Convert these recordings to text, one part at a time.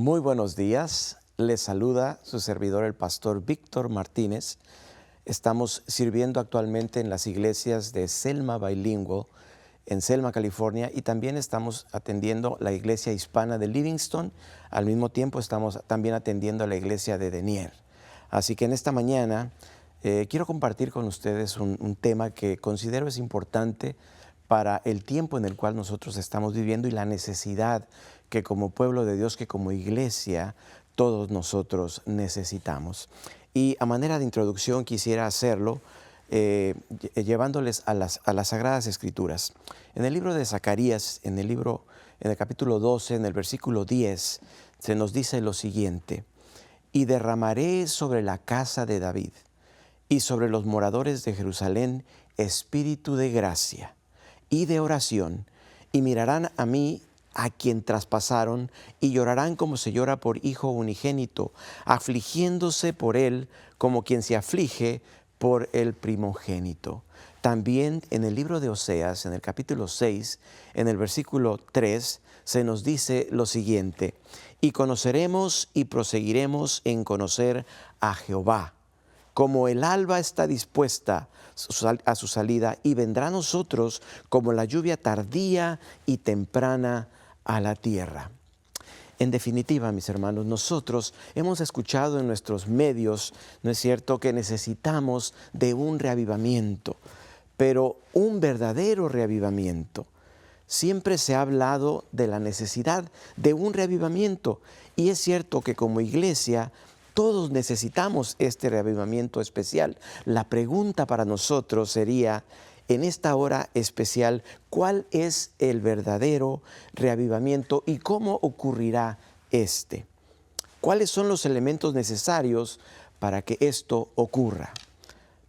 Muy buenos días, les saluda su servidor el pastor Víctor Martínez. Estamos sirviendo actualmente en las iglesias de Selma Bilingual en Selma, California, y también estamos atendiendo la iglesia hispana de Livingston. Al mismo tiempo estamos también atendiendo a la iglesia de Denier. Así que en esta mañana quiero compartir con ustedes un tema que considero es importante para el tiempo en el cual nosotros estamos viviendo y la necesidad que como pueblo de Dios, que como iglesia, todos nosotros necesitamos. Y a manera de introducción quisiera hacerlo llevándoles a las Sagradas Escrituras. En el libro de Zacarías, en el capítulo 12, en el versículo 10, se nos dice lo siguiente: y derramaré sobre la casa de David y sobre los moradores de Jerusalén espíritu de gracia y de oración, y mirarán a mí, a quien traspasaron, y llorarán como se llora por hijo unigénito, afligiéndose por él como quien se aflige por el primogénito. También en el libro de Oseas, en el capítulo 6, en el versículo 3, se nos dice lo siguiente: y conoceremos y proseguiremos en conocer a Jehová, como el alba está dispuesta a su salida, y vendrá a nosotros como la lluvia tardía y temprana a la tierra. En definitiva, mis hermanos, nosotros hemos escuchado en nuestros medios, ¿no es cierto?, que necesitamos de un reavivamiento, pero un verdadero reavivamiento. Siempre se ha hablado de la necesidad de un reavivamiento, y es cierto que como iglesia todos necesitamos este reavivamiento especial. La pregunta para nosotros sería, en esta hora especial, ¿cuál es el verdadero reavivamiento y cómo ocurrirá este? ¿Cuáles son los elementos necesarios para que esto ocurra?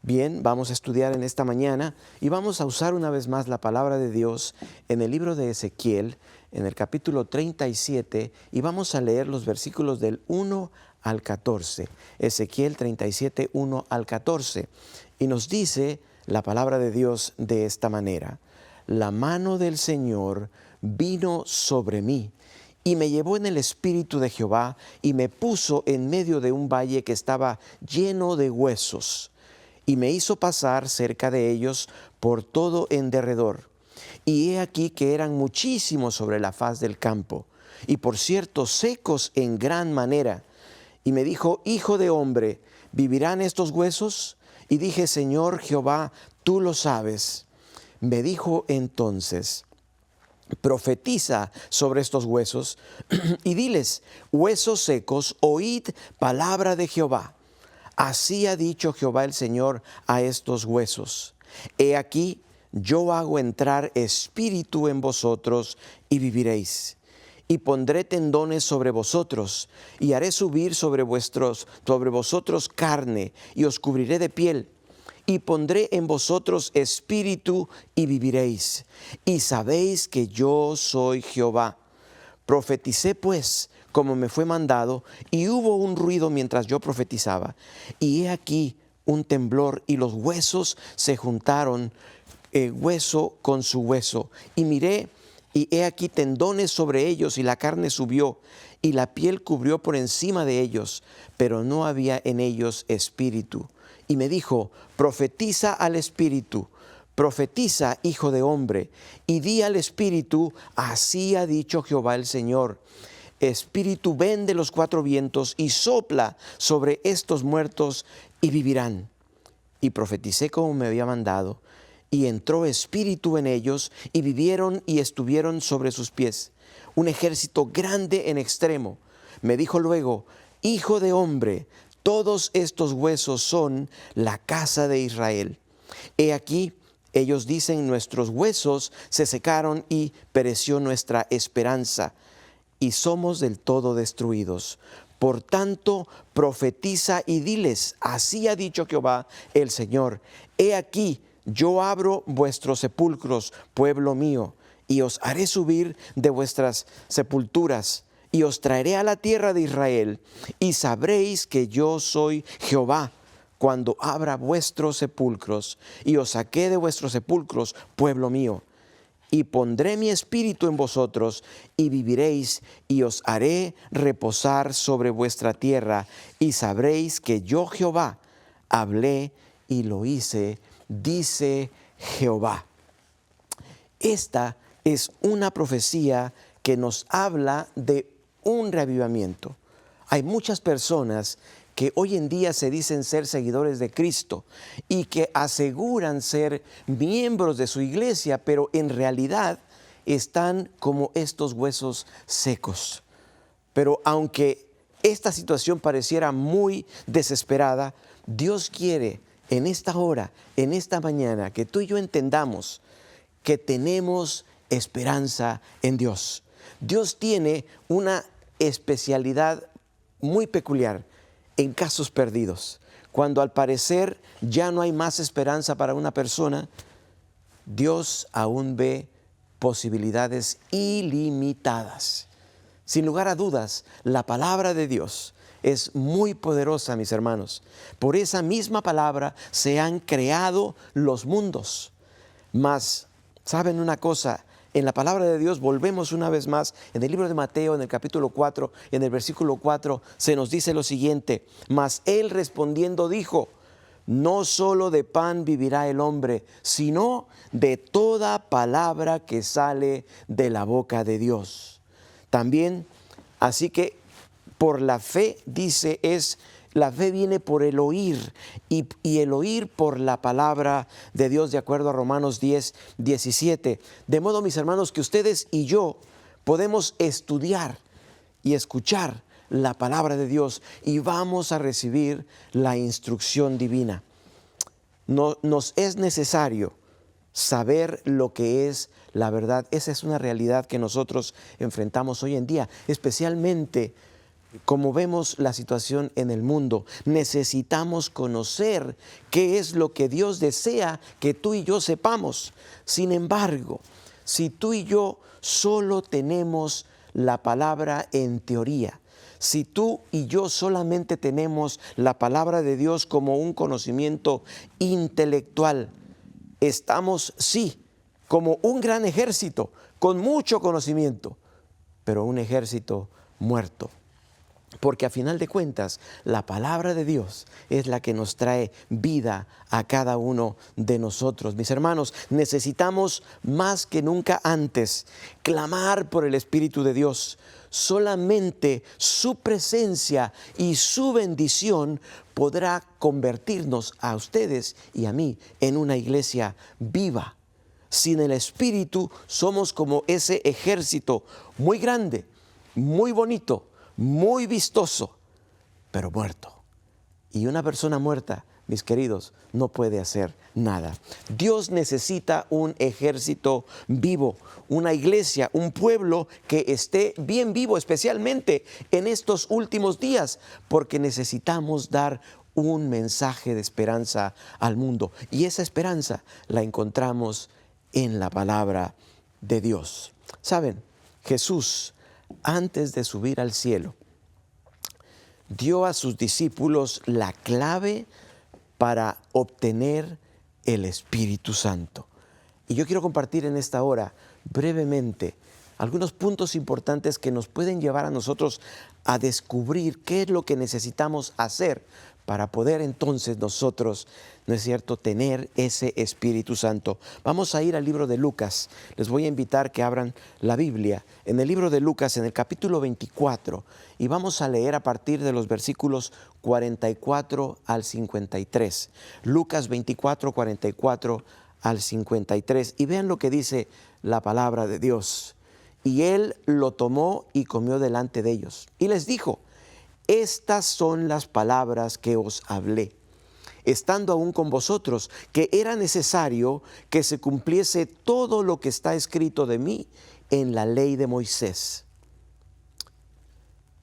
Bien, vamos a estudiar en esta mañana y vamos a usar una vez más la palabra de Dios en el libro de Ezequiel, en el capítulo 37, y vamos a leer los versículos del 1 al 14. Ezequiel 37, 1 al 14. Y nos dice la palabra de Dios de esta manera: la mano del Señor vino sobre mí, y me llevó en el espíritu de Jehová, y me puso en medio de un valle que estaba lleno de huesos, y me hizo pasar cerca de ellos por todo en derredor. Y he aquí que eran muchísimos sobre la faz del campo, y por cierto secos en gran manera. Y me dijo: hijo de hombre, ¿vivirán estos huesos? Y dije: Señor Jehová, tú lo sabes. Me dijo entonces: profetiza sobre estos huesos y diles: huesos secos, oíd palabra de Jehová. Así ha dicho Jehová el Señor a estos huesos: he aquí, yo hago entrar espíritu en vosotros y viviréis. Y pondré tendones sobre vosotros, y haré subir sobre vosotros carne, y os cubriré de piel. Y pondré en vosotros espíritu, y viviréis. Y sabéis que yo soy Jehová. Profeticé pues como me fue mandado, y hubo un ruido mientras yo profetizaba. Y he aquí un temblor, y los huesos se juntaron, hueso con su hueso. Y miré, y he aquí tendones sobre ellos, y la carne subió, y la piel cubrió por encima de ellos, pero no había en ellos espíritu. Y me dijo: profetiza al espíritu, profetiza, hijo de hombre, y di al espíritu: así ha dicho Jehová el Señor. Espíritu, ven de los cuatro vientos, y sopla sobre estos muertos, y vivirán. Y profeticé como me había mandado, y entró espíritu en ellos, y vivieron y estuvieron sobre sus pies, un ejército grande en extremo. Me dijo luego: hijo de hombre, todos estos huesos son la casa de Israel. He aquí, ellos dicen: nuestros huesos se secaron y pereció nuestra esperanza, y somos del todo destruidos. Por tanto, profetiza y diles: así ha dicho Jehová el Señor: he aquí, yo abro vuestros sepulcros, pueblo mío, y os haré subir de vuestras sepulturas, y os traeré a la tierra de Israel, y sabréis que yo soy Jehová, cuando abra vuestros sepulcros, y os saqué de vuestros sepulcros, pueblo mío. y pondré mi espíritu en vosotros, y viviréis, y os haré reposar sobre vuestra tierra, y sabréis que yo Jehová hablé y lo hice, dice Jehová. Esta es una profecía que nos habla de un reavivamiento. Hay muchas personas que hoy en día se dicen ser seguidores de Cristo y que aseguran ser miembros de su iglesia, pero en realidad están como estos huesos secos. Pero aunque esta situación pareciera muy desesperada, Dios quiere en esta hora, en esta mañana, que tú y yo entendamos que tenemos esperanza en Dios. Dios tiene una especialidad muy peculiar en casos perdidos. Cuando al parecer ya no hay más esperanza para una persona, Dios aún ve posibilidades ilimitadas. Sin lugar a dudas, la palabra de Dios es muy poderosa, mis hermanos. Por esa misma palabra se han creado los mundos. Mas, ¿saben una cosa? En la palabra de Dios volvemos una vez más, en el libro de Mateo, en el capítulo 4, en el versículo 4, se nos dice lo siguiente: mas él respondiendo dijo, no solo de pan vivirá el hombre, sino de toda palabra que sale de la boca de Dios. También, así que por la fe, dice, la fe viene por el oír y el oír por la palabra de Dios, de acuerdo a Romanos 10, 17. De modo, mis hermanos, que ustedes y yo podemos estudiar y escuchar la palabra de Dios y vamos a recibir la instrucción divina. Nos es necesario saber lo que es la verdad. Esa es una realidad que nosotros enfrentamos hoy en día, especialmente como vemos la situación en el mundo. Necesitamos conocer qué es lo que Dios desea que tú y yo sepamos. Sin embargo, si tú y yo solo tenemos la palabra en teoría, si tú y yo solamente tenemos la palabra de Dios como un conocimiento intelectual, estamos, sí, como un gran ejército, con mucho conocimiento, pero un ejército muerto. Porque a final de cuentas, la palabra de Dios es la que nos trae vida a cada uno de nosotros. Mis hermanos, necesitamos más que nunca antes clamar por el Espíritu de Dios. Solamente su presencia y su bendición podrá convertirnos a ustedes y a mí en una iglesia viva. Sin el Espíritu somos como ese ejército muy grande, muy bonito, muy vistoso, pero muerto. Y una persona muerta, mis queridos, no puede hacer nada. Dios necesita un ejército vivo, una iglesia, un pueblo que esté bien vivo, especialmente en estos últimos días, porque necesitamos dar un mensaje de esperanza al mundo. Y esa esperanza la encontramos en la palabra de Dios. ¿Saben? Jesús, antes de subir al cielo, dio a sus discípulos la clave para obtener el Espíritu Santo. Y yo quiero compartir en esta hora brevemente algunos puntos importantes que nos pueden llevar a nosotros a descubrir qué es lo que necesitamos hacer para poder entonces nosotros, ¿no es cierto?, tener ese Espíritu Santo. Vamos a ir al libro de Lucas. Les voy a invitar que abran la Biblia en el libro de Lucas, en el capítulo 24, y vamos a leer a partir de los versículos 44 al 53. Lucas 24, 44 al 53. Y vean lo que dice la palabra de Dios. Y él lo tomó y comió delante de ellos. Y les dijo: estas son las palabras que os hablé, estando aún con vosotros, que era necesario que se cumpliese todo lo que está escrito de mí en la ley de Moisés,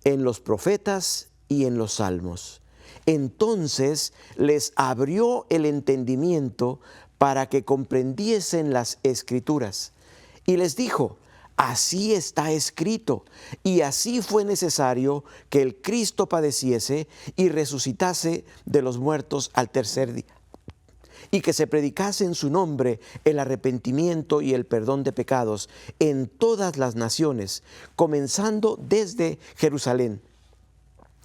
en los profetas y en los salmos. Entonces les abrió el entendimiento para que comprendiesen las Escrituras. Y les dijo: así está escrito, y así fue necesario que el Cristo padeciese y resucitase de los muertos al tercer día, y que se predicase en su nombre el arrepentimiento y el perdón de pecados en todas las naciones, comenzando desde Jerusalén.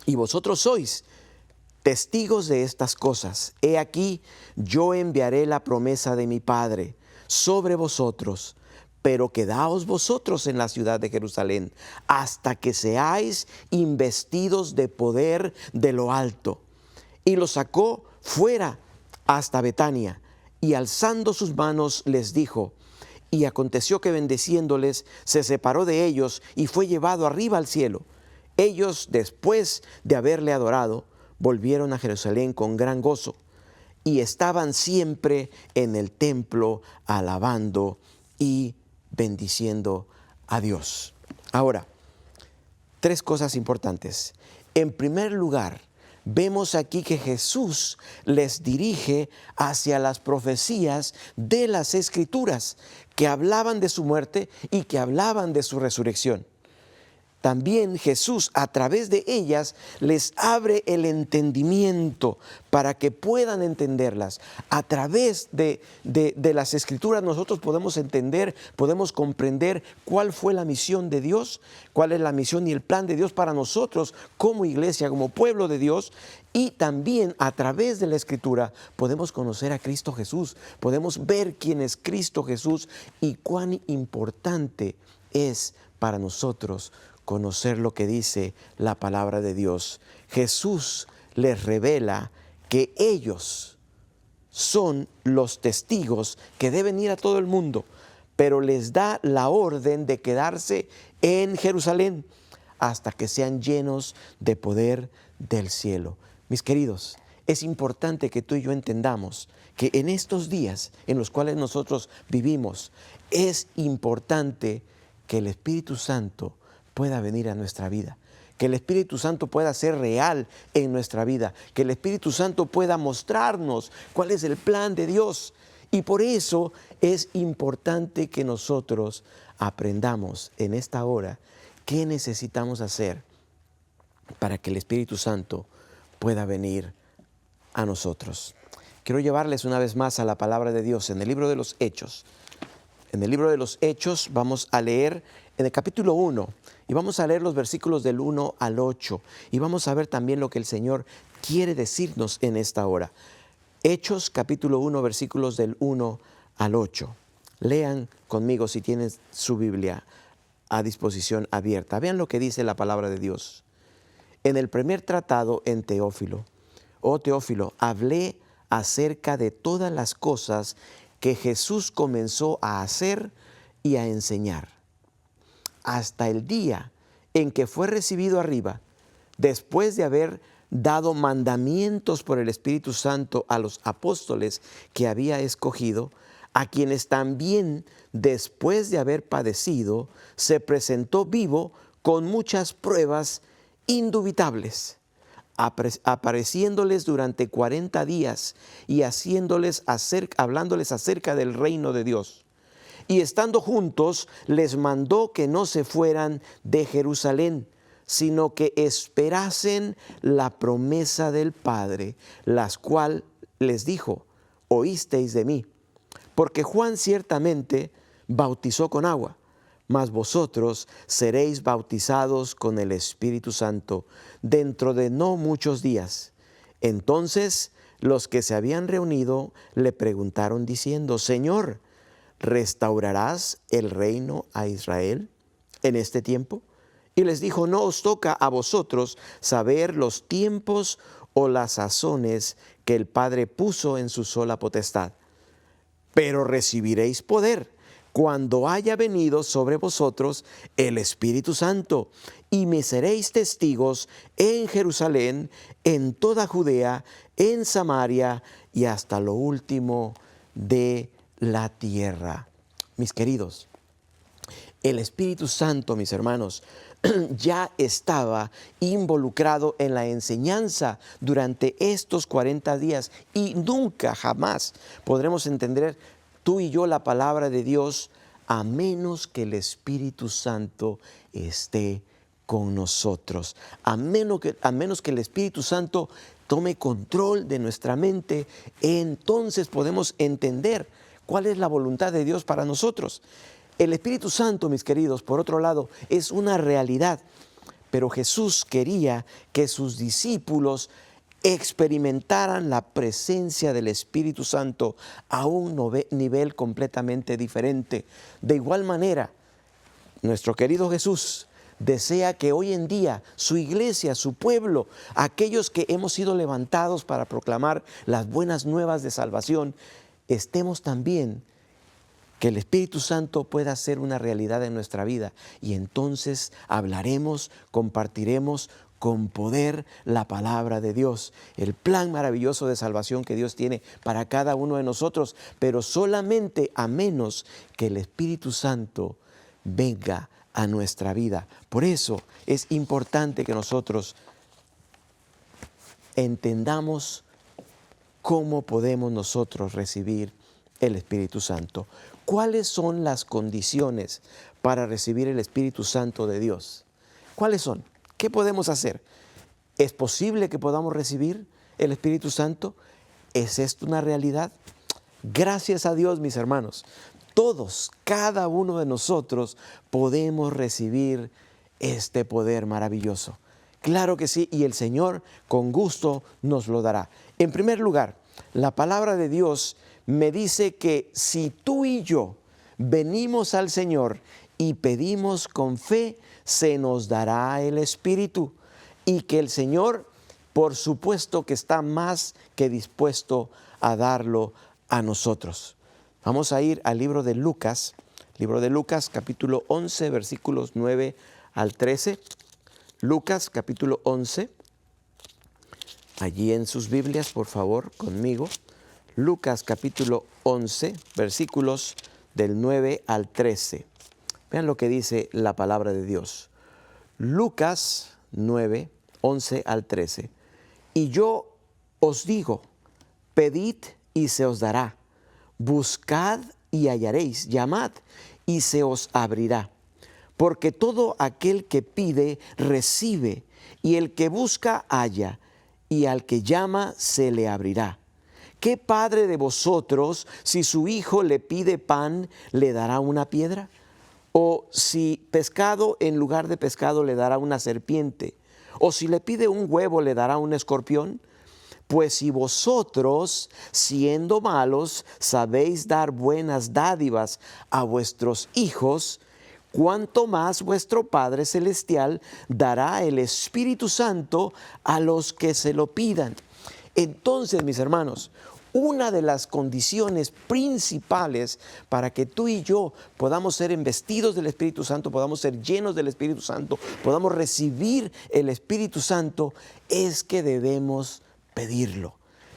Y vosotros sois testigos de estas cosas. He aquí, yo enviaré la promesa de mi Padre sobre vosotros, pero quedaos vosotros en la ciudad de Jerusalén hasta que seáis investidos de poder de lo alto. Y los sacó fuera hasta Betania, y alzando sus manos les dijo, y aconteció que bendeciéndoles se separó de ellos y fue llevado arriba al cielo. Ellos, después de haberle adorado, volvieron a Jerusalén con gran gozo, y estaban siempre en el templo alabando y bendiciendo a Dios. Ahora, tres cosas importantes. En primer lugar, vemos aquí que Jesús les dirige hacia las profecías de las Escrituras que hablaban de su muerte y que hablaban de su resurrección. También Jesús, a través de ellas, les abre el entendimiento para que puedan entenderlas. A través de las Escrituras nosotros podemos entender, podemos comprender cuál fue la misión de Dios, cuál es la misión y el plan de Dios para nosotros como iglesia, como pueblo de Dios. Y también a través de la Escritura podemos conocer a Cristo Jesús, podemos ver quién es Cristo Jesús y cuán importante es para nosotros conocer lo que dice la palabra de Dios. Jesús les revela que ellos son los testigos que deben ir a todo el mundo, pero les da la orden de quedarse en Jerusalén hasta que sean llenos de poder del cielo. Mis queridos, es importante que tú y yo entendamos que en estos días en los cuales nosotros vivimos, es importante que el Espíritu Santo pueda venir a nuestra vida, que el Espíritu Santo pueda ser real en nuestra vida, que el Espíritu Santo pueda mostrarnos cuál es el plan de Dios. Y por eso es importante que nosotros aprendamos en esta hora qué necesitamos hacer para que el Espíritu Santo pueda venir a nosotros. Quiero llevarles una vez más a la palabra de Dios en el libro de los Hechos. En el libro de los Hechos vamos a leer en el capítulo 1 y vamos a leer los versículos del 1 al 8 y vamos a ver también lo que el Señor quiere decirnos en esta hora. Hechos capítulo 1 versículos del 1 al 8. Lean conmigo si tienen su Biblia a disposición abierta. Vean lo que dice la palabra de Dios. En el primer tratado en Teófilo, oh Teófilo, hablé acerca de todas las cosas que Jesús comenzó a hacer y a enseñar, hasta el día en que fue recibido arriba, después de haber dado mandamientos por el Espíritu Santo a los apóstoles que había escogido, a quienes también, después de haber padecido, se presentó vivo con muchas pruebas indubitables, apareciéndoles durante 40 días y hablándoles acerca del reino de Dios. Y estando juntos, les mandó que no se fueran de Jerusalén, sino que esperasen la promesa del Padre, las cual les dijo, oísteis de mí. Porque Juan ciertamente bautizó con agua, mas vosotros seréis bautizados con el Espíritu Santo dentro de no muchos días. Entonces los que se habían reunido le preguntaron diciendo, Señor, ¿restaurarás el reino a Israel en este tiempo? Y les dijo, no os toca a vosotros saber los tiempos o las sazones que el Padre puso en su sola potestad, pero recibiréis poder cuando haya venido sobre vosotros el Espíritu Santo, y me seréis testigos en Jerusalén, en toda Judea, en Samaria y hasta lo último de la tierra. Mis queridos, el Espíritu Santo, mis hermanos, ya estaba involucrado en la enseñanza durante estos 40 días y nunca, jamás podremos entender tú y yo la palabra de Dios a menos que el Espíritu Santo esté con nosotros, a menos que el Espíritu Santo tome control de nuestra mente, entonces podemos entender cuál es la voluntad de Dios para nosotros. El Espíritu Santo, mis queridos, por otro lado, es una realidad, pero Jesús quería que sus discípulos experimentaran la presencia del Espíritu Santo a un nivel completamente diferente. De igual manera, nuestro querido Jesús desea que hoy en día su iglesia, su pueblo, aquellos que hemos sido levantados para proclamar las buenas nuevas de salvación, estemos también, que el Espíritu Santo pueda ser una realidad en nuestra vida, y entonces hablaremos, compartiremos con poder la palabra de Dios, el plan maravilloso de salvación que Dios tiene para cada uno de nosotros, pero solamente a menos que el Espíritu Santo venga a nuestra vida. Por eso es importante que nosotros entendamos cómo podemos nosotros recibir el Espíritu Santo. ¿Cuáles son las condiciones para recibir el Espíritu Santo de Dios? ¿Cuáles son? ¿Qué podemos hacer? ¿Es posible que podamos recibir el Espíritu Santo? ¿Es esto una realidad? Gracias a Dios, mis hermanos, todos, cada uno de nosotros podemos recibir este poder maravilloso. Claro que sí, y el Señor con gusto nos lo dará. En primer lugar, la palabra de Dios me dice que si tú y yo venimos al Señor y pedimos con fe, se nos dará el Espíritu, y que el Señor, por supuesto, que está más que dispuesto a darlo a nosotros. Vamos a ir al libro de Lucas capítulo 11, versículos 9 al 13. Lucas capítulo 11, allí en sus Biblias, por favor, conmigo. Lucas capítulo 11, versículos del 9 al 13. Vean lo que dice la palabra de Dios. Lucas 9, 11 al 13. Y yo os digo, pedid y se os dará, buscad y hallaréis, llamad y se os abrirá. Porque todo aquel que pide, recibe, y el que busca, halla, y al que llama, se le abrirá. ¿Qué padre de vosotros, si su hijo le pide pan, le dará una piedra? ¿O si pescado, en lugar de pescado, le dará una serpiente? ¿O si le pide un huevo, le dará un escorpión? Pues si vosotros, siendo malos, sabéis dar buenas dádivas a vuestros hijos, cuánto más vuestro Padre Celestial dará el Espíritu Santo a los que se lo pidan. Entonces, mis hermanos, una de las condiciones principales para que tú y yo podamos ser embestidos del Espíritu Santo, podamos ser llenos del Espíritu Santo, podamos recibir el Espíritu Santo, es que debemos pedirlo.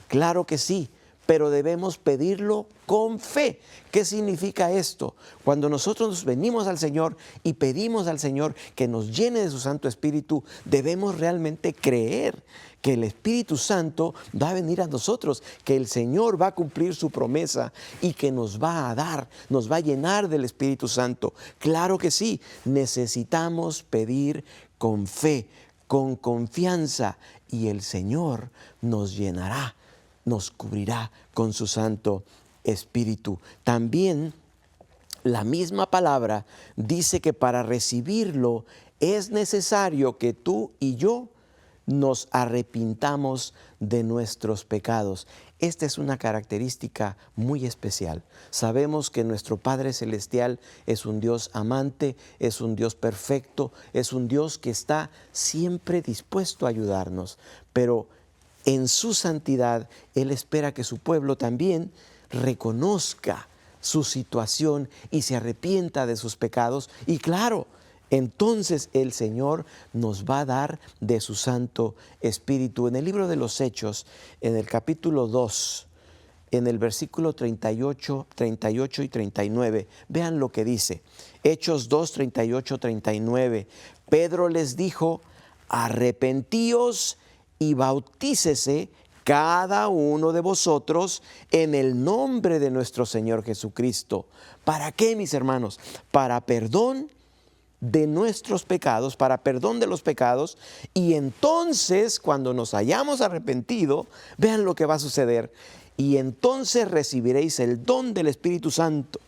Claro que sí, pero debemos pedirlo con fe. ¿Qué significa esto? Cuando nosotros venimos al Señor y pedimos al Señor que nos llene de su Santo Espíritu, debemos realmente creer que el Espíritu Santo va a venir a nosotros, que el Señor va a cumplir su promesa y que nos va a dar, nos va a llenar del Espíritu Santo. Claro que sí, necesitamos pedir con fe, con confianza, y el Señor nos llenará, nos cubrirá con su Santo Espíritu. También la misma palabra dice que para recibirlo es necesario que tú y yo nos arrepintamos de nuestros pecados. Esta es una característica muy especial. Sabemos que nuestro Padre Celestial es un Dios amante, es un Dios perfecto, es un Dios que está siempre dispuesto a ayudarnos, pero en su santidad Él espera que su pueblo también reconozca su situación y se arrepienta de sus pecados, y claro, entonces el Señor nos va a dar de su Santo Espíritu. En el libro de los Hechos, en el capítulo 2, en el versículo 38 y 39, vean lo que dice. Hechos 2, 38, 39. Pedro les dijo, arrepentíos y bautícese cada uno de vosotros en el nombre de nuestro Señor Jesucristo. ¿Para qué, mis hermanos? Para perdón de nuestros pecados, para perdón de los pecados, y entonces cuando nos hayamos arrepentido, vean lo que va a suceder, y entonces recibiréis el don del Espíritu Santo,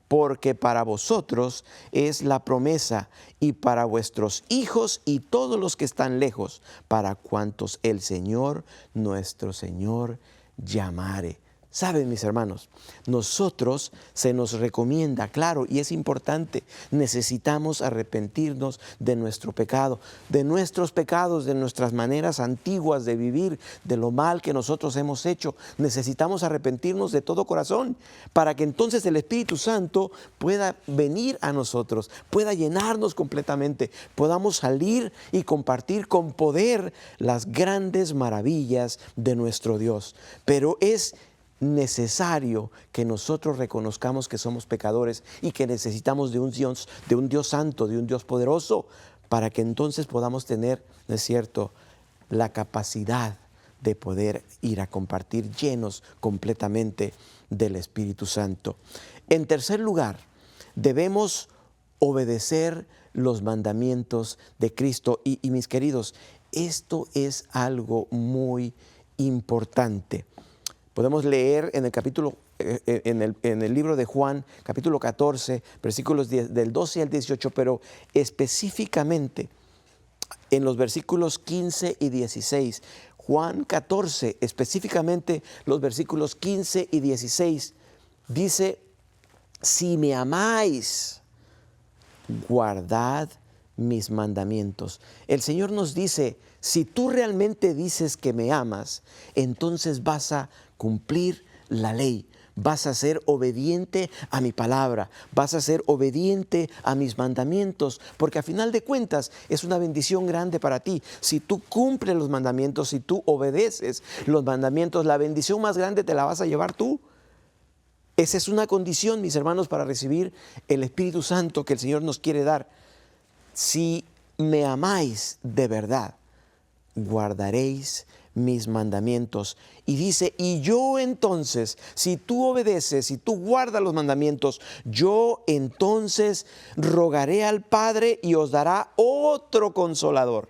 porque para vosotros es la promesa, y para vuestros hijos y todos los que están lejos, para cuantos el Señor, nuestro Señor, llamare. Saben, mis hermanos, nosotros se nos recomienda, claro, y es importante, necesitamos arrepentirnos de nuestro pecado, de nuestros pecados, de nuestras maneras antiguas de vivir, de lo mal que nosotros hemos hecho. Necesitamos arrepentirnos de todo corazón para que entonces el Espíritu Santo pueda venir a nosotros, pueda llenarnos completamente, podamos salir y compartir con poder las grandes maravillas de nuestro Dios. Pero es necesario que nosotros reconozcamos que somos pecadores y que necesitamos de un Dios santo, de un Dios poderoso, para que entonces podamos tener, ¿no es cierto?, la capacidad de poder ir a compartir llenos completamente del Espíritu Santo. En tercer lugar, debemos obedecer los mandamientos de Cristo. Y mis queridos, esto es algo muy importante. Podemos leer en el capítulo, en el libro de Juan, capítulo 14, versículos del 12 al 18, pero específicamente en los versículos 15 y 16. Juan 14, específicamente los versículos 15 y 16, dice: si me amáis, guardad mis mandamientos. El Señor nos dice: si tú realmente dices que me amas, entonces vas a cumplir la ley, vas a ser obediente a mi palabra, vas a ser obediente a mis mandamientos, porque a final de cuentas es una bendición grande para ti. Si tú cumples los mandamientos, si tú obedeces los mandamientos, la bendición más grande te la vas a llevar tú. Esa es una condición, mis hermanos, para recibir el Espíritu Santo que el Señor nos quiere dar. Si me amáis de verdad, guardaréis mis mandamientos. Y dice: y yo entonces, si tú obedeces, si tú guardas los mandamientos, yo entonces rogaré al Padre y os dará otro consolador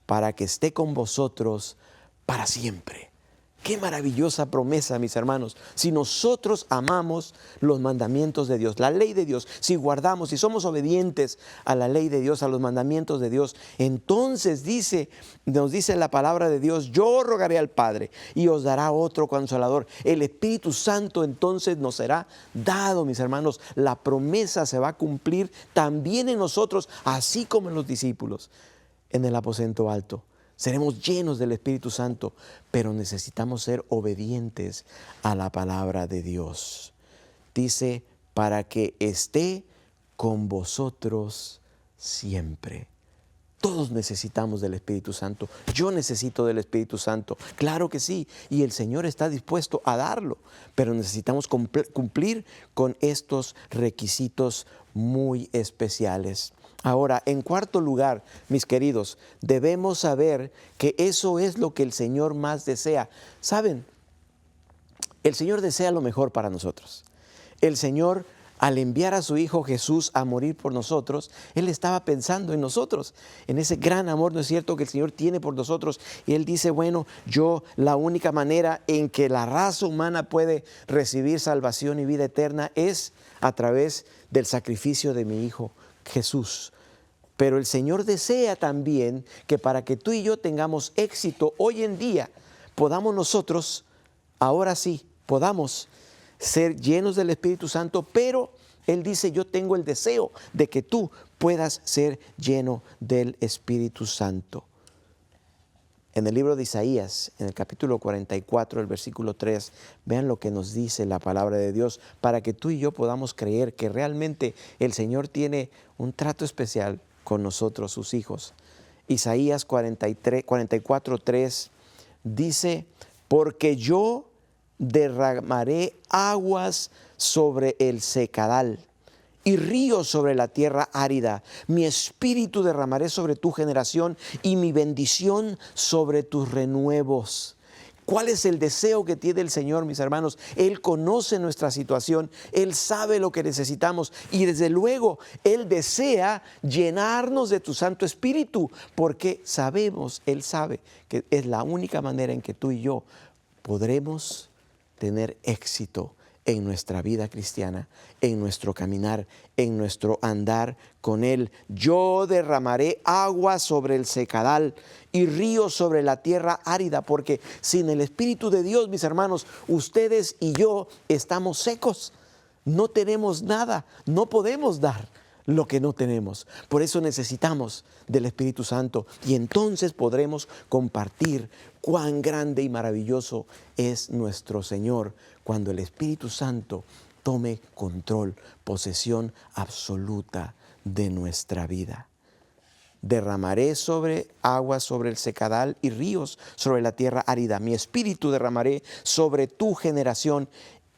para que esté con vosotros para siempre. Qué maravillosa promesa, mis hermanos. Si nosotros amamos los mandamientos de Dios, la ley de Dios, si guardamos, si somos obedientes a la ley de Dios, a los mandamientos de Dios, entonces nos dice la palabra de Dios: yo rogaré al Padre y os dará otro consolador. El Espíritu Santo entonces nos será dado, mis hermanos. La promesa se va a cumplir también en nosotros, así como en los discípulos en el aposento alto. Seremos llenos del Espíritu Santo, pero necesitamos ser obedientes a la palabra de Dios. Dice: para que esté con vosotros siempre. Todos necesitamos del Espíritu Santo. Yo necesito del Espíritu Santo. Claro que sí. Y el Señor está dispuesto a darlo. Pero necesitamos cumplir con estos requisitos muy especiales. Ahora, en cuarto lugar, mis queridos, debemos saber que eso es lo que el Señor más desea. ¿Saben? El Señor desea lo mejor para nosotros. El Señor, al enviar a su Hijo Jesús a morir por nosotros, Él estaba pensando en nosotros, en ese gran amor, ¿no es cierto?, que el Señor tiene por nosotros. Y Él dice: bueno, la única manera en que la raza humana puede recibir salvación y vida eterna es a través del sacrificio de mi Hijo Jesús. Pero el Señor desea también que para que tú y yo tengamos éxito hoy en día, podamos nosotros, ahora sí, podamos ser llenos del Espíritu Santo, pero Él dice: yo tengo el deseo de que tú puedas ser lleno del Espíritu Santo. En el libro de Isaías, en el capítulo 44, el versículo 3, vean lo que nos dice la palabra de Dios, para que tú y yo podamos creer que realmente el Señor tiene un trato especial con nosotros, sus hijos. Isaías 44, 3 dice: porque yo derramaré aguas sobre el secadal y ríos sobre la tierra árida. Mi espíritu derramaré sobre tu generación y mi bendición sobre tus renuevos. ¿Cuál es el deseo que tiene el Señor, mis hermanos? Él conoce nuestra situación, Él sabe lo que necesitamos y desde luego Él desea llenarnos de tu Santo Espíritu, porque sabemos, Él sabe que es la única manera en que tú y yo podremos tener éxito en nuestra vida cristiana, en nuestro caminar, en nuestro andar con Él. Yo derramaré agua sobre el secadal y ríos sobre la tierra árida, porque sin el Espíritu de Dios, mis hermanos, ustedes y yo estamos secos. No tenemos nada, no podemos dar lo que no tenemos. Por eso necesitamos del Espíritu Santo y entonces podremos compartir cuán grande y maravilloso es nuestro Señor cuando el Espíritu Santo tome control, posesión absoluta de nuestra vida. Derramaré aguas sobre el secadal y ríos sobre la tierra árida. Mi espíritu derramaré sobre tu generación.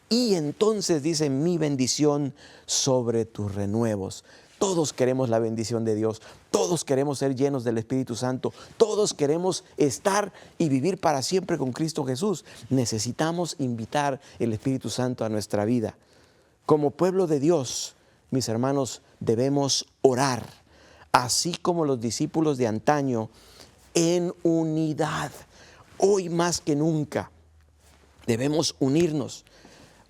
Y entonces dice mi bendición sobre tus renuevos. Todos queremos la bendición de Dios. Todos queremos ser llenos del Espíritu Santo. Todos queremos estar y vivir para siempre con Cristo Jesús. Necesitamos invitar el Espíritu Santo a nuestra vida. Como pueblo de Dios, mis hermanos, debemos orar, así como los discípulos de antaño, en unidad. Hoy más que nunca debemos unirnos.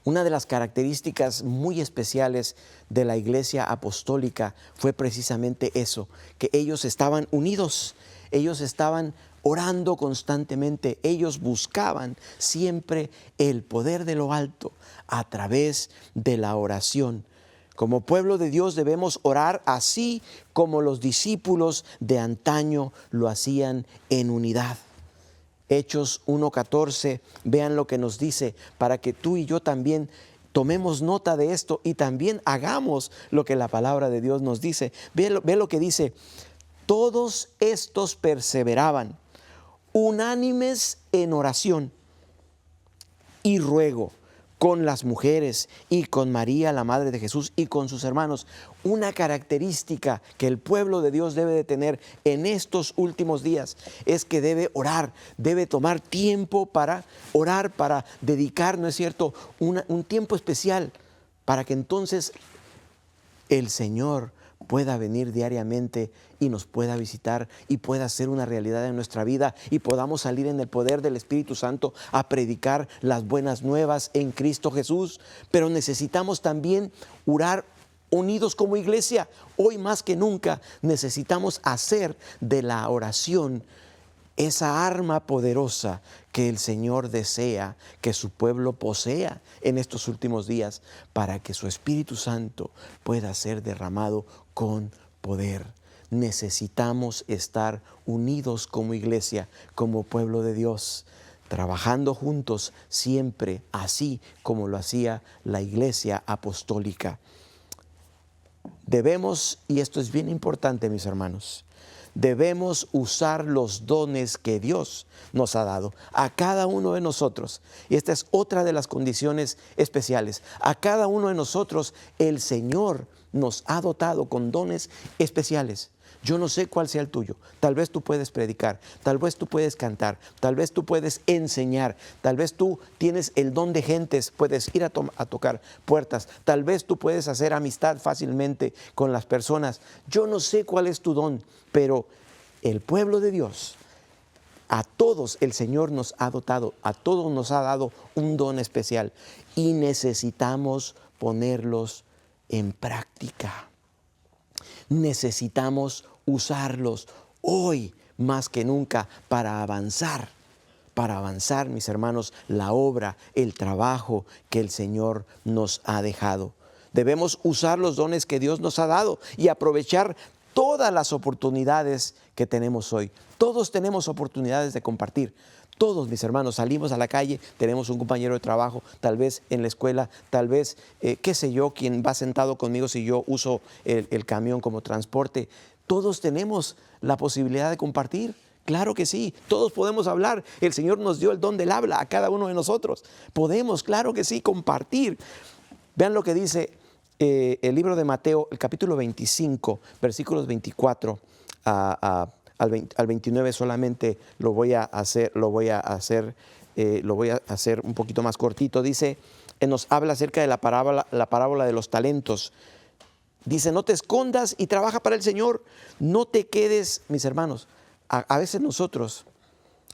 Una de las características muy especiales de la iglesia apostólica fue precisamente eso, que ellos estaban unidos, ellos estaban orando constantemente, ellos buscaban siempre el poder de lo alto a través de la oración. Como pueblo de Dios debemos orar así como los discípulos de antaño lo hacían en unidad. Hechos 1:14, vean lo que nos dice, para que tú y yo también tomemos nota de esto y también hagamos lo que la palabra de Dios nos dice. Ve lo que dice: todos estos perseveraban, unánimes en oración y ruego, con las mujeres y con María, la madre de Jesús, y con sus hermanos. Una característica que el pueblo de Dios debe de tener en estos últimos días es que debe orar, debe tomar tiempo para orar, para dedicar, ¿no es cierto?, un tiempo especial para que entonces el Señor pueda venir diariamente y nos pueda visitar y pueda ser una realidad en nuestra vida y podamos salir en el poder del Espíritu Santo a predicar las buenas nuevas en Cristo Jesús. Pero necesitamos también orar unidos como iglesia. Hoy más que nunca necesitamos hacer de la oración esa arma poderosa que el Señor desea que su pueblo posea en estos últimos días para que su Espíritu Santo pueda ser derramado con poder. Necesitamos estar unidos como iglesia, como pueblo de Dios, trabajando juntos siempre, así como lo hacía la iglesia apostólica. Debemos, y esto es bien importante, mis hermanos, debemos usar los dones que Dios nos ha dado a cada uno de nosotros. Y esta es otra de las condiciones especiales. A cada uno de nosotros el Señor nos ha dotado con dones especiales. Yo no sé cuál sea el tuyo. Tal vez tú puedes predicar, tal vez tú puedes cantar, tal vez tú puedes enseñar, tal vez tú tienes el don de gentes, puedes ir a tocar puertas, tal vez tú puedes hacer amistad fácilmente con las personas. Yo no sé cuál es tu don, pero el pueblo de Dios, a todos el Señor nos ha dotado, a todos nos ha dado un don especial y necesitamos ponerlos en práctica. Necesitamos usarlos hoy más que nunca para avanzar, mis hermanos, la obra, el trabajo que el Señor nos ha dejado. Debemos usar los dones que Dios nos ha dado y aprovechar todas las oportunidades que tenemos hoy. Todos tenemos oportunidades de compartir. Todos, mis hermanos, salimos a la calle, tenemos un compañero de trabajo, tal vez en la escuela, tal vez, qué sé yo, quien va sentado conmigo si yo uso el camión como transporte. Todos tenemos la posibilidad de compartir. Claro que sí, todos podemos hablar. El Señor nos dio el don del habla a cada uno de nosotros. Podemos, claro que sí, compartir. Vean lo que dice el libro de Mateo, el capítulo 25, versículos 24 al 29 solamente lo voy a hacer lo voy a hacer un poquito más cortito. Dice, nos habla acerca de la parábola de los talentos. Dice, no te escondas y trabaja para el Señor. No te quedes, mis hermanos. A veces nosotros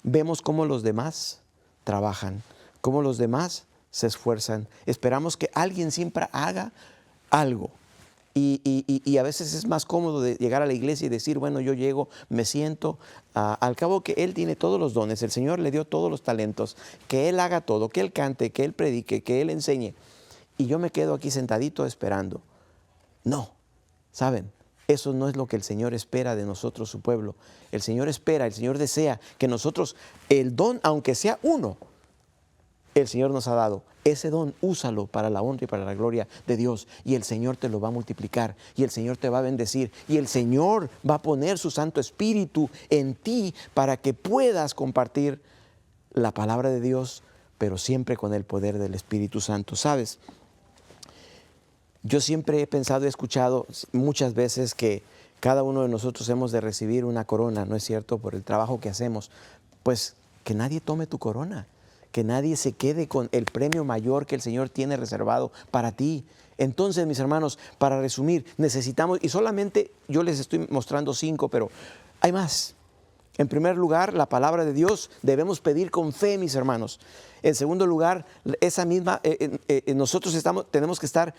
vemos cómo los demás trabajan, cómo los demás se esfuerzan. Esperamos que alguien siempre haga algo. Y a veces es más cómodo de llegar a la iglesia y decir, bueno, yo llego, me siento. Al cabo que Él tiene todos los dones, el Señor le dio todos los talentos, que Él haga todo, que Él cante, que Él predique, que Él enseñe. Y yo me quedo aquí sentadito esperando. No, ¿saben? Eso no es lo que el Señor espera de nosotros, su pueblo. El Señor espera, el Señor desea que nosotros, el don, aunque sea uno, el Señor nos ha dado. Ese don, úsalo para la honra y para la gloria de Dios. Y el Señor te lo va a multiplicar. Y el Señor te va a bendecir. Y el Señor va a poner su Santo Espíritu en ti para que puedas compartir la palabra de Dios, pero siempre con el poder del Espíritu Santo. ¿Sabes? Yo siempre he pensado y escuchado muchas veces que cada uno de nosotros hemos de recibir una corona, ¿no es cierto?, por el trabajo que hacemos. Pues que nadie tome tu corona, que nadie se quede con el premio mayor que el Señor tiene reservado para ti. Entonces, mis hermanos, para resumir, necesitamos, y solamente yo les estoy mostrando 5, pero hay más. En primer lugar, la palabra de Dios debemos pedir con fe, mis hermanos. En segundo lugar, esa misma, nosotros tenemos que estar,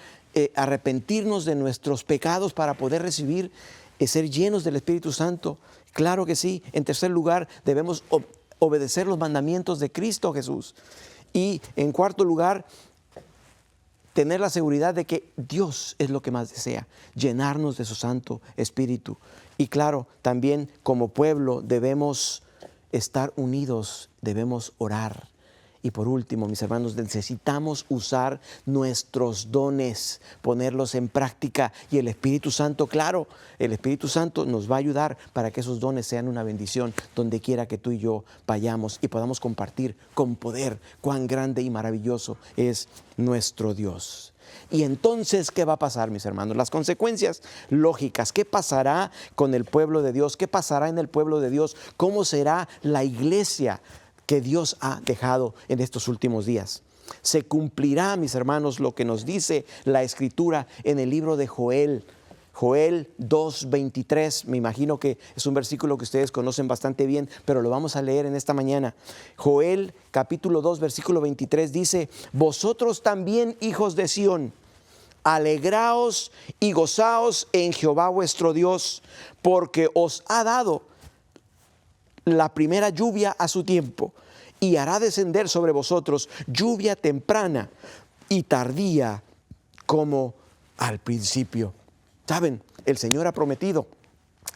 arrepentirnos de nuestros pecados para poder recibir, ser llenos del Espíritu Santo. Claro que sí. En tercer lugar, debemos obedecer los mandamientos de Cristo Jesús. Y en cuarto lugar, tener la seguridad de que Dios es lo que más desea, llenarnos de su Santo Espíritu. Y claro, también como pueblo debemos estar unidos, debemos orar. Y por último, mis hermanos, necesitamos usar nuestros dones, ponerlos en práctica. Y el Espíritu Santo, claro, el Espíritu Santo nos va a ayudar para que esos dones sean una bendición donde quiera que tú y yo vayamos y podamos compartir con poder cuán grande y maravilloso es nuestro Dios. Y entonces, ¿qué va a pasar, mis hermanos? Las consecuencias lógicas. ¿Qué pasará con el pueblo de Dios? ¿Qué pasará en el pueblo de Dios? ¿Cómo será la iglesia que Dios ha dejado en estos últimos días? Se cumplirá, mis hermanos, lo que nos dice la Escritura en el libro de Joel. Joel 2:23, me imagino que es un versículo que ustedes conocen bastante bien, pero lo vamos a leer en esta mañana. Joel capítulo 2, versículo 23 dice, vosotros también, hijos de Sión, alegraos y gozaos en Jehová vuestro Dios, porque os ha dado la primera lluvia a su tiempo, y hará descender sobre vosotros lluvia temprana y tardía como al principio. ¿Saben? El Señor ha prometido.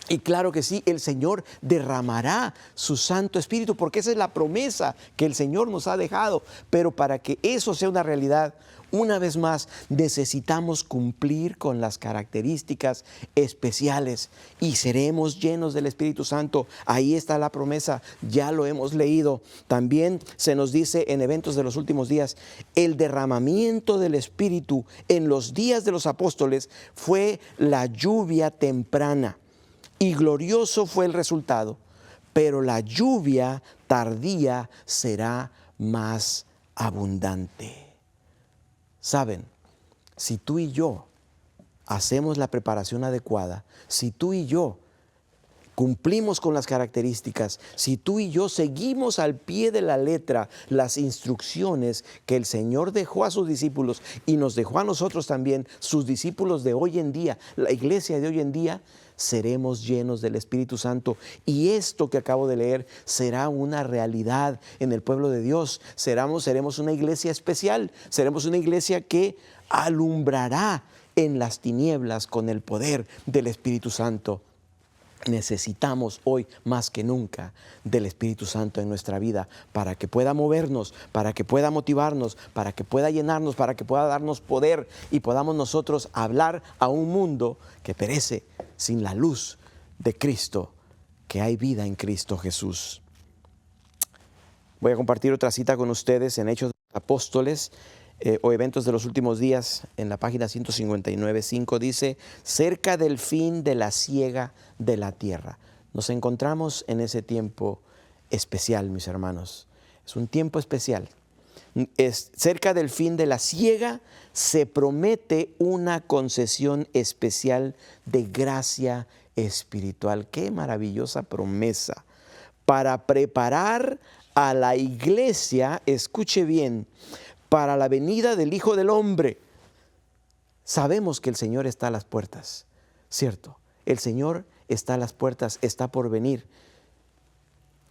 Y claro que sí, el Señor derramará su Santo Espíritu, porque esa es la promesa que el Señor nos ha dejado. Pero para que eso sea una realidad, una vez más, necesitamos cumplir con las características especiales y seremos llenos del Espíritu Santo. Ahí está la promesa, ya lo hemos leído. También se nos dice en Eventos de los Últimos Días, el derramamiento del Espíritu en los días de los apóstoles fue la lluvia temprana. Y glorioso fue el resultado, pero la lluvia tardía será más abundante. Saben, si tú y yo hacemos la preparación adecuada, si tú y yo cumplimos con las características, si tú y yo seguimos al pie de la letra las instrucciones que el Señor dejó a sus discípulos y nos dejó a nosotros también, sus discípulos de hoy en día, la iglesia de hoy en día, seremos llenos del Espíritu Santo. Y esto que acabo de leer será una realidad en el pueblo de Dios. Seremos una iglesia especial, seremos una iglesia que alumbrará en las tinieblas con el poder del Espíritu Santo. Necesitamos hoy más que nunca del Espíritu Santo en nuestra vida para que pueda movernos, para que pueda motivarnos, para que pueda llenarnos, para que pueda darnos poder y podamos nosotros hablar a un mundo que perece sin la luz de Cristo, que hay vida en Cristo Jesús. Voy a compartir otra cita con ustedes en Hechos de los Apóstoles o Eventos de los Últimos Días, en la página 159.5 dice, cerca del fin de la siega de la tierra. Nos encontramos en ese tiempo especial, mis hermanos. Es un tiempo especial. Cerca del fin de la siega se promete una concesión especial de gracia espiritual. ¡Qué maravillosa promesa! Para preparar a la iglesia, escuche bien, para la venida del Hijo del Hombre. Sabemos que el Señor está a las puertas, ¿cierto? El Señor está a las puertas, está por venir.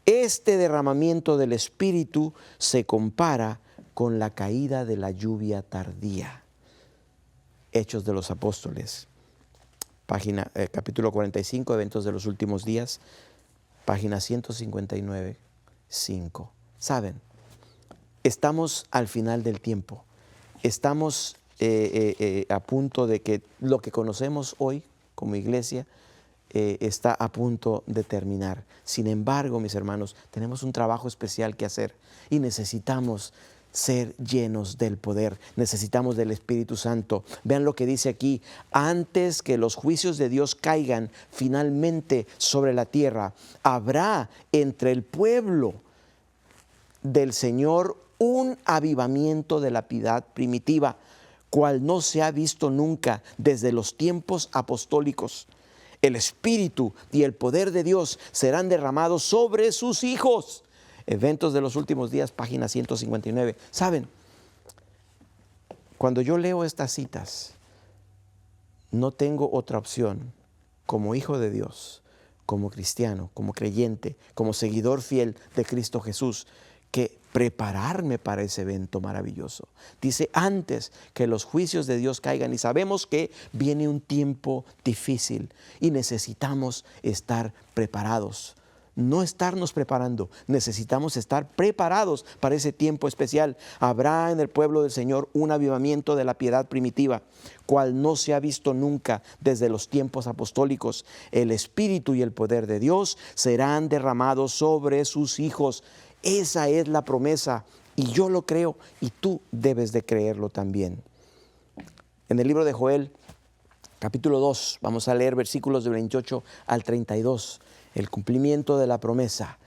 Este derramamiento del Espíritu se compara con la caída de la lluvia tardía. Hechos de los Apóstoles, capítulo 45, Eventos de los Últimos Días, página 159, 5. ¿Saben? Estamos al final del tiempo. Estamos a punto de que lo que conocemos hoy como iglesia está a punto de terminar. Sin embargo, mis hermanos, tenemos un trabajo especial que hacer y necesitamos ser llenos del poder, necesitamos del Espíritu Santo. Vean lo que dice aquí: antes que los juicios de Dios caigan finalmente sobre la tierra, habrá entre el pueblo del Señor un avivamiento de la piedad primitiva, cual no se ha visto nunca desde los tiempos apostólicos. El Espíritu y el poder de Dios serán derramados sobre sus hijos. Eventos de los Últimos Días, página 159. ¿Saben? Cuando yo leo estas citas, no tengo otra opción como hijo de Dios, como cristiano, como creyente, como seguidor fiel de Cristo Jesús, que prepararme para ese evento maravilloso. Dice, antes que los juicios de Dios caigan, y sabemos que viene un tiempo difícil y necesitamos estar preparados. No estarnos preparando, necesitamos estar preparados para ese tiempo especial. Habrá en el pueblo del Señor un avivamiento de la piedad primitiva, cual no se ha visto nunca desde los tiempos apostólicos. El Espíritu y el poder de Dios serán derramados sobre sus hijos. Esa es la promesa y yo lo creo y tú debes de creerlo también. En el libro de Joel, capítulo 2, vamos a leer versículos de 28 al 32, el cumplimiento de la promesa.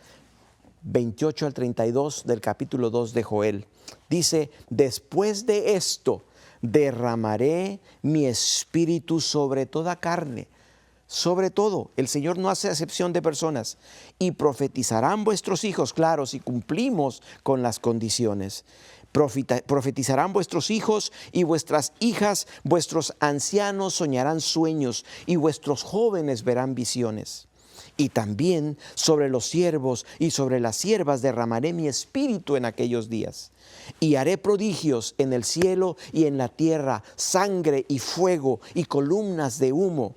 28 al 32 del capítulo 2 de Joel. Dice, después de esto derramaré mi espíritu sobre toda carne. Sobre todo, el Señor no hace acepción de personas. Y profetizarán vuestros hijos, claro, si cumplimos con las condiciones. Profetizarán vuestros hijos y vuestras hijas, vuestros ancianos soñarán sueños y vuestros jóvenes verán visiones. Y también sobre los siervos y sobre las siervas derramaré mi espíritu en aquellos días. Y haré prodigios en el cielo y en la tierra, sangre y fuego y columnas de humo.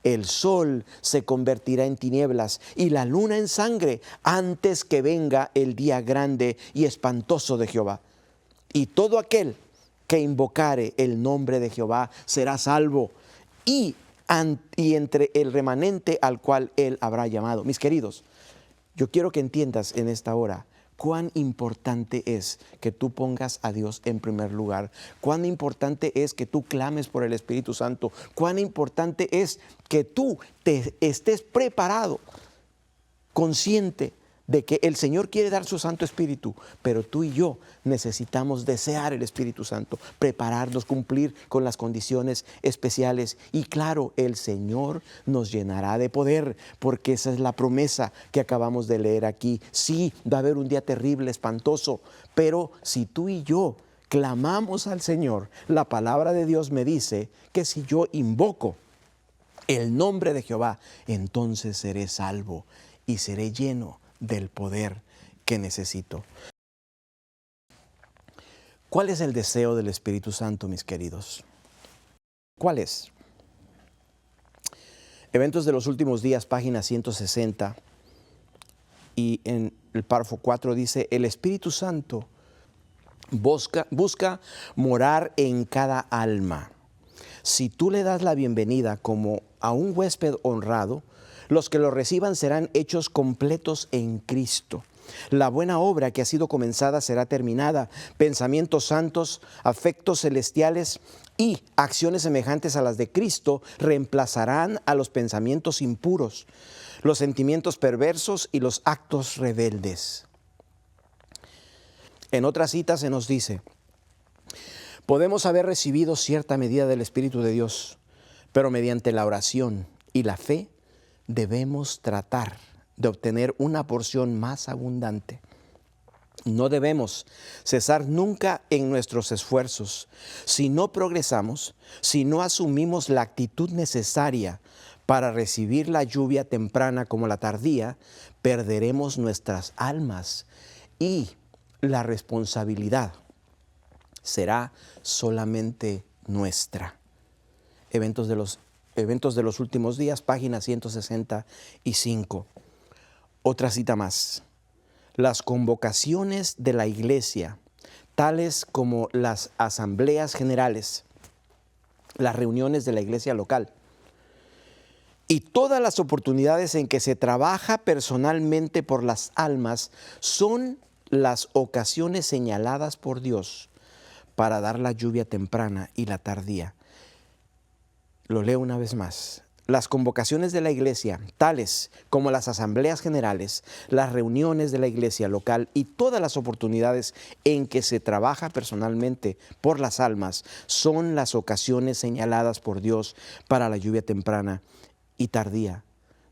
El sol se convertirá en tinieblas y la luna en sangre antes que venga el día grande y espantoso de Jehová. Y todo aquel que invocare el nombre de Jehová será salvo, y entre el remanente al cual él habrá llamado. Mis queridos, yo quiero que entiendas en esta hora cuán importante es que tú pongas a Dios en primer lugar, cuán importante es que tú clames por el Espíritu Santo, cuán importante es que tú estés preparado, consciente de que el Señor quiere dar su Santo Espíritu, pero tú y yo necesitamos desear el Espíritu Santo, prepararnos, cumplir con las condiciones especiales. Y claro, el Señor nos llenará de poder, porque esa es la promesa que acabamos de leer aquí. Sí, va a haber un día terrible, espantoso, pero si tú y yo clamamos al Señor, la palabra de Dios me dice que si yo invoco el nombre de Jehová, entonces seré salvo y seré lleno del poder que necesito. ¿Cuál es el deseo del Espíritu Santo, mis queridos? ¿Cuál es? Eventos de los Últimos Días, página 160, y en el párrafo 4 dice, el Espíritu Santo busca morar en cada alma. Si tú le das la bienvenida como a un huésped honrado, los que lo reciban serán hechos completos en Cristo. La buena obra que ha sido comenzada será terminada. Pensamientos santos, afectos celestiales y acciones semejantes a las de Cristo reemplazarán a los pensamientos impuros, los sentimientos perversos y los actos rebeldes. En otra cita se nos dice, podemos haber recibido cierta medida del Espíritu de Dios, pero mediante la oración y la fe debemos tratar de obtener una porción más abundante. No debemos cesar nunca en nuestros esfuerzos. Si no progresamos, si no asumimos la actitud necesaria para recibir la lluvia temprana como la tardía, perderemos nuestras almas y la responsabilidad será solamente nuestra. Eventos de los últimos días, página 165. Otra cita más. Las convocaciones de la iglesia, tales como las asambleas generales, las reuniones de la iglesia local y todas las oportunidades en que se trabaja personalmente por las almas, son las ocasiones señaladas por Dios para dar la lluvia temprana y la tardía. Lo leo una vez más. Las convocaciones de la iglesia, tales como las asambleas generales, las reuniones de la iglesia local y todas las oportunidades en que se trabaja personalmente por las almas, son las ocasiones señaladas por Dios para la lluvia temprana y tardía.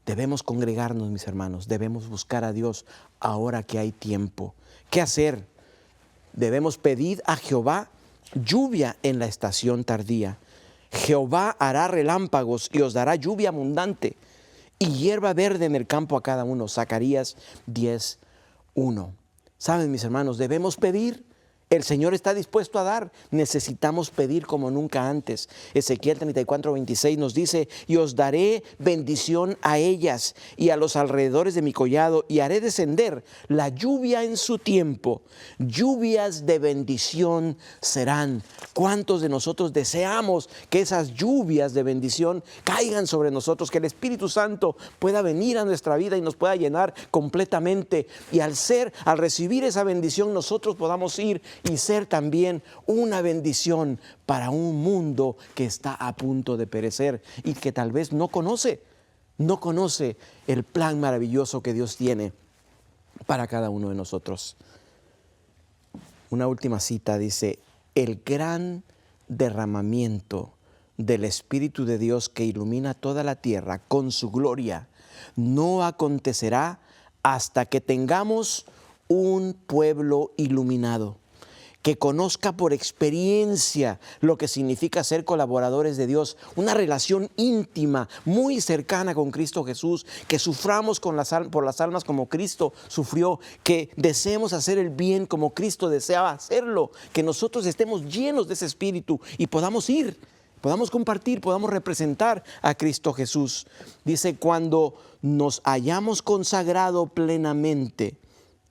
Debemos congregarnos, mis hermanos, debemos buscar a Dios ahora que hay tiempo. ¿Qué hacer? Debemos pedir a Jehová lluvia en la estación tardía. Jehová hará relámpagos y os dará lluvia abundante y hierba verde en el campo a cada uno. Zacarías 10:1. Saben, mis hermanos, debemos pedir. El Señor está dispuesto a dar. Necesitamos pedir como nunca antes. Ezequiel 34:26 nos dice, y os daré bendición a ellas y a los alrededores de mi collado, y haré descender la lluvia en su tiempo. Lluvias de bendición serán. ¿Cuántos de nosotros deseamos que esas lluvias de bendición caigan sobre nosotros? Que el Espíritu Santo pueda venir a nuestra vida y nos pueda llenar completamente. Y al recibir esa bendición, nosotros podamos ir y ser también una bendición para un mundo que está a punto de perecer y que tal vez no conoce el plan maravilloso que Dios tiene para cada uno de nosotros. Una última cita dice, el gran derramamiento del Espíritu de Dios que ilumina toda la tierra con su gloria no acontecerá hasta que tengamos un pueblo iluminado, que conozca por experiencia lo que significa ser colaboradores de Dios, una relación íntima, muy cercana con Cristo Jesús, que suframos por las almas como Cristo sufrió, que deseemos hacer el bien como Cristo deseaba hacerlo, que nosotros estemos llenos de ese espíritu y podamos ir, podamos compartir, podamos representar a Cristo Jesús. Dice, cuando nos hayamos consagrado plenamente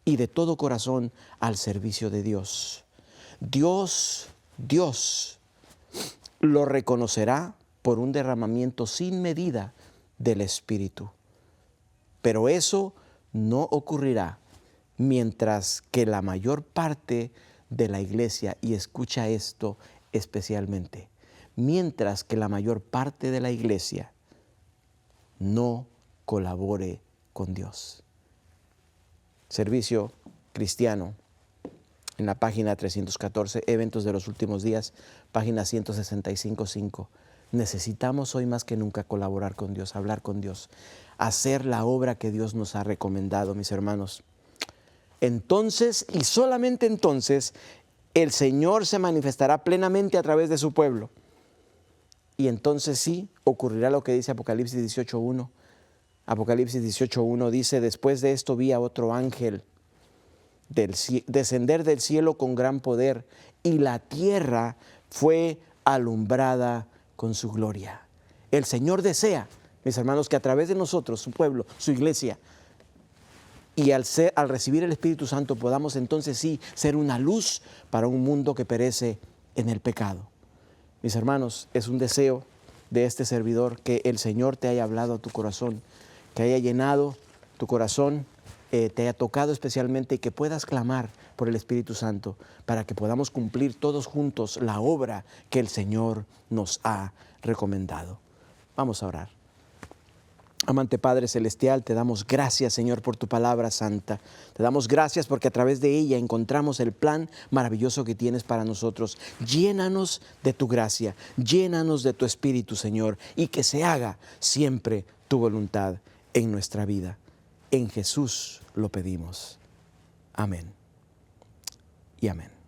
y de todo corazón al servicio de Dios. Dios lo reconocerá por un derramamiento sin medida del Espíritu. Pero eso no ocurrirá mientras que la mayor parte de la iglesia, y escucha esto especialmente, mientras que la mayor parte de la iglesia no colabore con Dios. Servicio cristiano. En la página 314, Eventos de los Últimos Días, página 165:5. Necesitamos hoy más que nunca colaborar con Dios, hablar con Dios, hacer la obra que Dios nos ha recomendado, mis hermanos. Entonces, y solamente entonces, el Señor se manifestará plenamente a través de su pueblo. Y entonces sí, ocurrirá lo que dice Apocalipsis 18:1. Apocalipsis 18:1 dice, después de esto vi a otro ángel descender del cielo con gran poder, y la tierra fue alumbrada con su gloria. El Señor desea, mis hermanos, que a través de nosotros, su pueblo, su iglesia, y al recibir el Espíritu Santo podamos entonces sí ser una luz para un mundo que perece en el pecado. Mis hermanos, es un deseo de este servidor que el Señor te haya hablado a tu corazón, que haya llenado tu corazón, te haya tocado especialmente y que puedas clamar por el Espíritu Santo para que podamos cumplir todos juntos la obra que el Señor nos ha recomendado. Vamos a orar. Amante Padre Celestial, te damos gracias, Señor, por tu palabra santa. Te damos gracias porque a través de ella encontramos el plan maravilloso que tienes para nosotros. Llénanos de tu gracia, llénanos de tu Espíritu, Señor, y que se haga siempre tu voluntad en nuestra vida. En Jesús lo pedimos. Amén y amén.